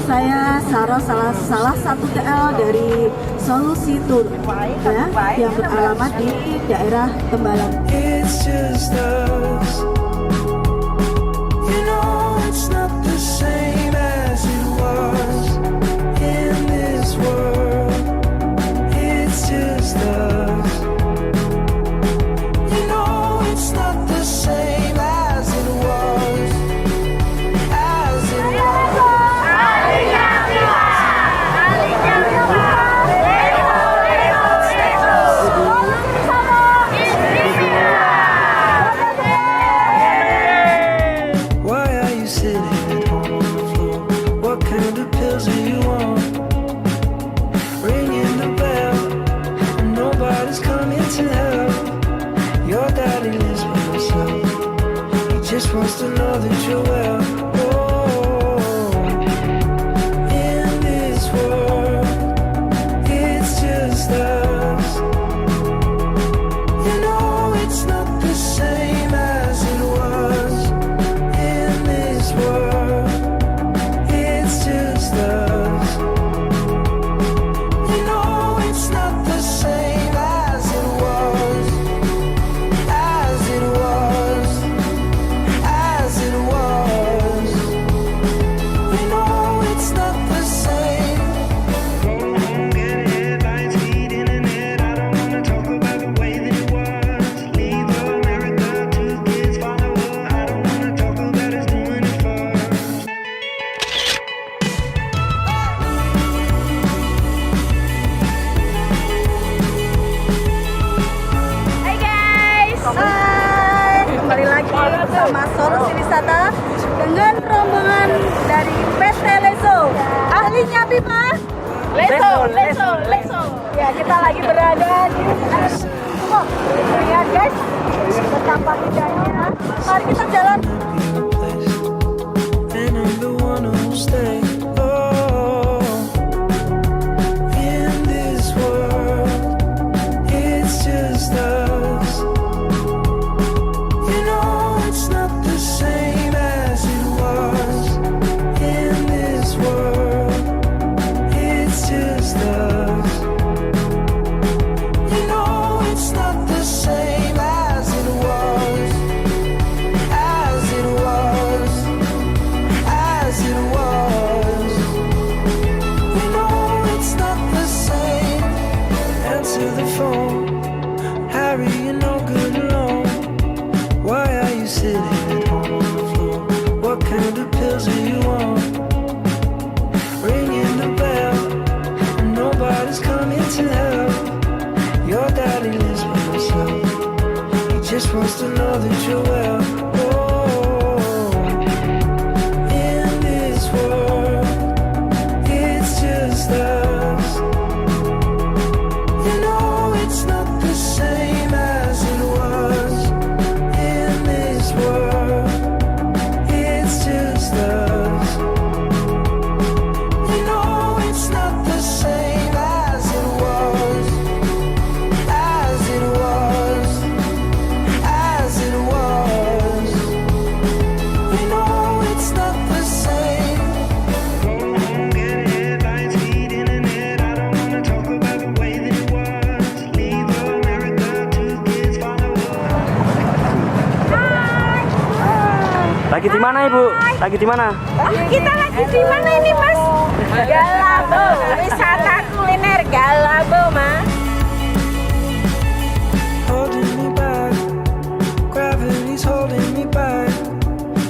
saya Sarah, salah satu TL dari Solusi Tour ya, yang beralamat di daerah Tembalang. It's just us. You know it's not the same as it was in this world. It's just us. You know it's not the same as it was. As it was. Why are you sitting at home on the floor? What kind of pills do you want? Ringing the bell, and nobody's coming to help. Your daddy lives by himself. He just wants to know that you're well. Oh, in this world, it's just us. You know it's not the same as it was. In this world, it's just us. You know it's not the same as it was. As it was. As it was. You know it's not the same. Go home, get headlines, feed internet. I don't wanna talk about the way that it was. Leave America, 2 kids follow her. I don't wanna talk about us doing it first. Hai guys, hai, kembali lagi bersama Solusi Wisata dengan rombongan dari PT Lesso. Ahlinya pipa? Lesso. Ya, kita lagi berada di lihat guys, betapa indahnya. Mari kita jalan. And I'm the one who'll stay. Oh, in this world, it's just us. You know it's not the same as it was. In this world, it's just us. You know it's not the same as it was. As it was. As it was. You know it's not the same. Answer the phone. Harry, you're no good alone. Why are you sitting at home on the floor? What kind of pills do you want? Ringing the bell, and nobody's coming to help. Your daddy lives by himself. He just wants to know that you're well. Oh, in this world, it's just us. You know it's not the same as it was. In this world, it's just us. You know it's not the same as it was. As it was. As it was. You know it's not the same. Go home, get headlines, feed internet. I don't wanna talk about the way that it was. Leave America, 2 kids follow her. Lagi di mana Ibu? Lagi di mana? Kita lagi di mana ini Mas? Galabo, wisata kuliner Galabo Mas. Holding me back, gravity's holding me back.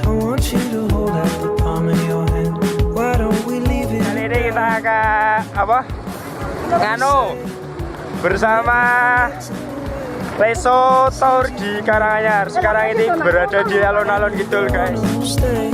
I want you to hold out the palm of your hand. Why don't we leave it? Kali ini kita ke apa? Nganu bersama Lesso Tour di Karanganyar. Sekarang ini berada di alun-alun Kidul guys. Stay.